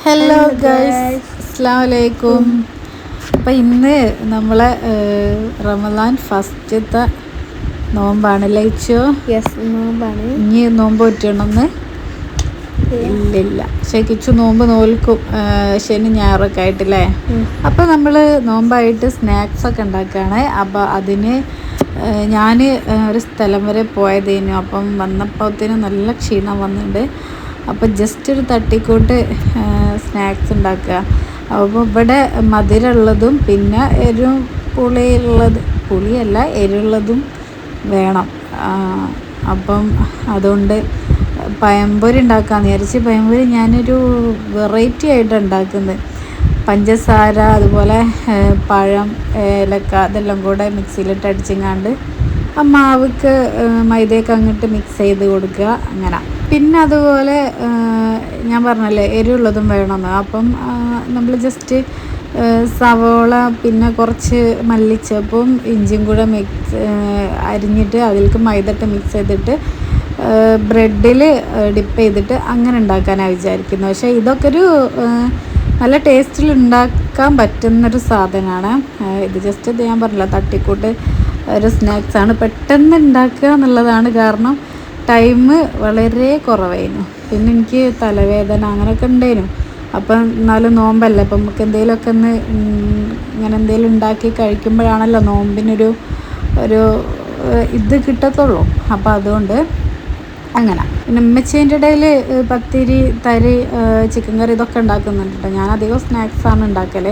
Hello guys, അസ്സലാമു അലൈക്കും. അപ്പം ഇന്ന് നമ്മളെ റമദാൻ ഫസ്റ്റത്തെ നോമ്പാണല്ലേ ഇച്ചോ? നോമ്പാണ്. ഇനി നോമ്പ് പറ്റണമെന്ന് ഇല്ലില്ല. പക്ഷേ കിച്ചു നോമ്പ് നോൽക്കും ശനി ഞായറൊക്കെ ആയിട്ടില്ലേ. അപ്പം നമ്മൾ നോമ്പായിട്ട് സ്നാക്സൊക്കെ ഉണ്ടാക്കുകയാണ്. അപ്പോൾ അതിന് ഞാൻ ഒരു സ്ഥലം വരെ പോയതേനു. അപ്പം വന്നപ്പോഴത്തേനും നല്ല ക്ഷീണം വന്നിട്ടുണ്ട്. അപ്പോൾ ജസ്റ്റ് ഒരു തട്ടിക്കൂട്ട് സ്നാക്സ് ഉണ്ടാക്കുക. അപ്പോൾ ഇവിടെ മധുരമുള്ളതും പിന്നെ പുളിയല്ല എരിവുള്ളതും വേണം. അപ്പം അതുകൊണ്ട് പഴംപൊരി ഉണ്ടാക്കാമെന്ന് വിചാരിച്ച്. പഴംപൊരി ഞാനൊരു വെറൈറ്റി ആയിട്ട് ഉണ്ടാക്കുന്നത്. പഞ്ചസാര അതുപോലെ പഴം ഏലക്ക ഇതെല്ലാം കൂടെ മിക്സിയിലിട്ട് അടിച്ചിങ്ങാണ്ട് ആ മാവിക്ക് മൈദയൊക്കെ അങ്ങോട്ട് മിക്സ് ചെയ്ത് കൊടുക്കുക. അങ്ങനെ പിന്നെ അതുപോലെ ഞാൻ പറഞ്ഞല്ലേ എരിവുള്ളതും വേണമെന്ന്. അപ്പം നമ്മൾ ജസ്റ്റ് സവോള പിന്നെ കുറച്ച് മല്ലിച്ചപ്പും ഇഞ്ചിയും കൂടെ അരിഞ്ഞിട്ട് അതിലേക്ക് മൈദ ഇട്ട് മിക്സ് ചെയ്തിട്ട് ബ്രെഡിൽ ഡിപ്പ് ചെയ്തിട്ട് അങ്ങനെ ഉണ്ടാക്കാനാണ് വിചാരിക്കുന്നത്. പക്ഷേ ഇതൊക്കെ ഒരു നല്ല ടേസ്റ്റിൽ ഉണ്ടാക്കാൻ പറ്റുന്നൊരു സാധനമാണ്. ഇത് ജസ്റ്റ് ഞാൻ പറഞ്ഞില്ല തട്ടിക്കൂട്ട് ഒരു സ്നാക്സാണ്. പെട്ടെന്ന് ഉണ്ടാക്കുക എന്നുള്ളതാണ്. കാരണം ടൈം വളരെ കുറവായിരുന്നു. പിന്നെ എനിക്ക് തലവേദന അങ്ങനെയൊക്കെ ഉണ്ടായിരുന്നു. അപ്പം എന്നാലും നോമ്പല്ലേ, അപ്പം നമുക്ക് എന്തെങ്കിലുമൊക്കെ ഒന്ന് ഇങ്ങനെ എന്തെങ്കിലും ഉണ്ടാക്കി കഴിക്കുമ്പോഴാണല്ലോ നോമ്പിനൊരു ഇത് കിട്ടത്തുള്ളൂ. അപ്പം അതുകൊണ്ട് അങ്ങനെ. പിന്നെ ഉമ്മച്ചീൻ്റെ ഇടയിൽ പത്തിരി തരി ചിക്കൻ കറി ഇതൊക്കെ ഉണ്ടാക്കുന്നുണ്ട് കേട്ടോ. ഞാൻ അധികം സ്നാക്സാണ് ഉണ്ടാക്കൽ.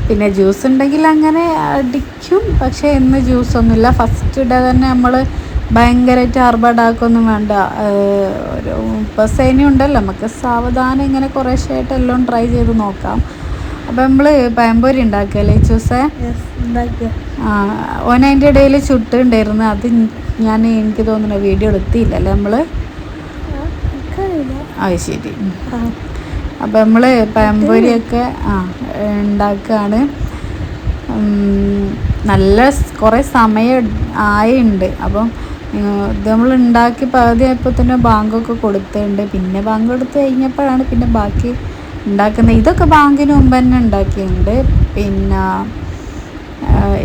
പിന്നെ ജ്യൂസ് ഉണ്ടെങ്കിൽ അങ്ങനെ അടിക്കും. പക്ഷേ ഇന്ന് ജ്യൂസൊന്നുമില്ല. ഫസ്റ്റ് ഡേ തന്നെ നമ്മൾ ഭയങ്കരമായിട്ട് ആർഭാടാക്കൊന്നും വേണ്ട. ഒരു 30 ഉണ്ടല്ലോ, നമുക്ക് സാവധാനം ഇങ്ങനെ കുറേശ്ശായിട്ട് എല്ലാം ട്രൈ ചെയ്ത് നോക്കാം. അപ്പം നമ്മൾ പഴംപൊരി ഉണ്ടാക്കുകയല്ലേ ചൂസേ? ഓനതിൻ്റെ ഇടയിൽ ചുട്ടുണ്ടായിരുന്നു. അത് എനിക്ക് തോന്നുന്നു വീഡിയോ എടുത്തില്ലല്ലേ നമ്മൾ. അത് ശരി. അപ്പം നമ്മൾ പഴംപൊരിയൊക്കെ ഉണ്ടാക്കുകയാണ്. നല്ല കുറേ സമയം ആയിട്ടുണ്ട്. അപ്പം ഇത് നമ്മൾ ഉണ്ടാക്കി പകുതി ആയപ്പോൾ തന്നെ ബാങ്കൊക്കെ കൊടുത്തിട്ടുണ്ട്. പിന്നെ ബാങ്ക് കൊടുത്ത് കഴിഞ്ഞപ്പോഴാണ് പിന്നെ ബാക്കി ഉണ്ടാക്കുന്നത്. ഇതൊക്കെ ബാങ്കിന് മുമ്പ് തന്നെ ഉണ്ടാക്കിയിട്ടുണ്ട്. പിന്നെ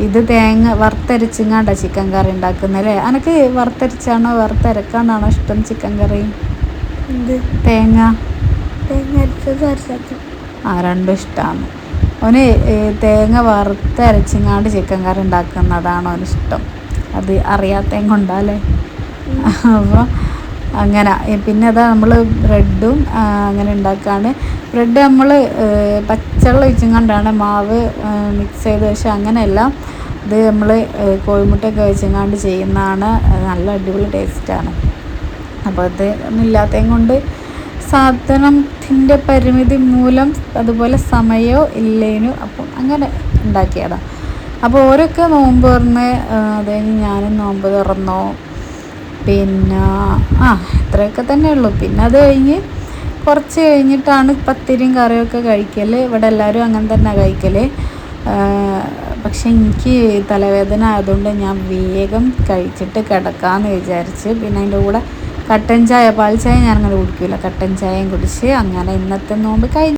ഇത് തേങ്ങ വറുത്തരച്ചിങ്ങാണ്ടാണ് ചിക്കൻ കറി ഉണ്ടാക്കുന്നത് അല്ലേ? എനിക്ക് വറുത്തരച്ചാണോ വറുത്തരക്കാണ്ടാണോ ഇഷ്ടം ചിക്കൻ കറി? തേങ്ങ രണ്ടും ഇഷ്ടമാണ്. അവന് തേങ്ങ വറുത്തരച്ചിങ്ങാണ്ട് ചിക്കൻ കറി ഉണ്ടാക്കുന്നതാണോ അവനിഷ്ടം. അത് അറിയാത്തതും കൊണ്ടല്ലേ. അപ്പോൾ അങ്ങനെ. പിന്നെ അതാ നമ്മൾ ബ്രെഡും അങ്ങനെ ഉണ്ടാക്കുകയാണ്. ബ്രെഡ് നമ്മൾ പച്ചവെള്ളം ഒഴിച്ചുകൊണ്ടാണ് മാവ് മിക്സ് ചെയ്ത്. പക്ഷെ അങ്ങനെയല്ല, ഇത് നമ്മൾ കോഴിമുട്ടയൊക്കെ വെച്ചുകൊണ്ട് ചെയ്യുന്നതാണ്. നല്ല അടിപൊളി ടേസ്റ്റാണ്. അപ്പോൾ അത് ഒന്നും ഇല്ലാത്തതും കൊണ്ട് സാധനത്തിൻ്റെ പരിമിതി മൂലം അതുപോലെ സമയമോ ഇല്ലേനു. അപ്പം അങ്ങനെ ഉണ്ടാക്കിയതാണ്. അപ്പോൾ ഓരൊക്കെ നോമ്പ് തുറന്ന് അത് കഴിഞ്ഞ് ഞാനും നോമ്പ് തുറന്നു. പിന്നെ ഇത്രയൊക്കെ തന്നെ ഉള്ളൂ. പിന്നെ അത് കഴിഞ്ഞ് കുറച്ച് കഴിഞ്ഞിട്ടാണ് പത്തിരിയും കറിയൊക്കെ കഴിക്കൽ. ഇവിടെ എല്ലാവരും അങ്ങനെ തന്നെ കഴിക്കൽ. പക്ഷെ എനിക്ക് തലവേദന ആയതുകൊണ്ട് ഞാൻ വേഗം കഴിച്ചിട്ട് കിടക്കാമെന്ന് വിചാരിച്ച്. പിന്നെ അതിൻ്റെ കൂടെ കട്ടൻ ചായ, പാൽ ചായ ഞാനങ്ങനെ കുടിക്കില്ല. കട്ടൻ ചായയും കുടിച്ച് അങ്ങനെ ഇന്നത്തെ നോമ്പ് കഴിഞ്ഞു.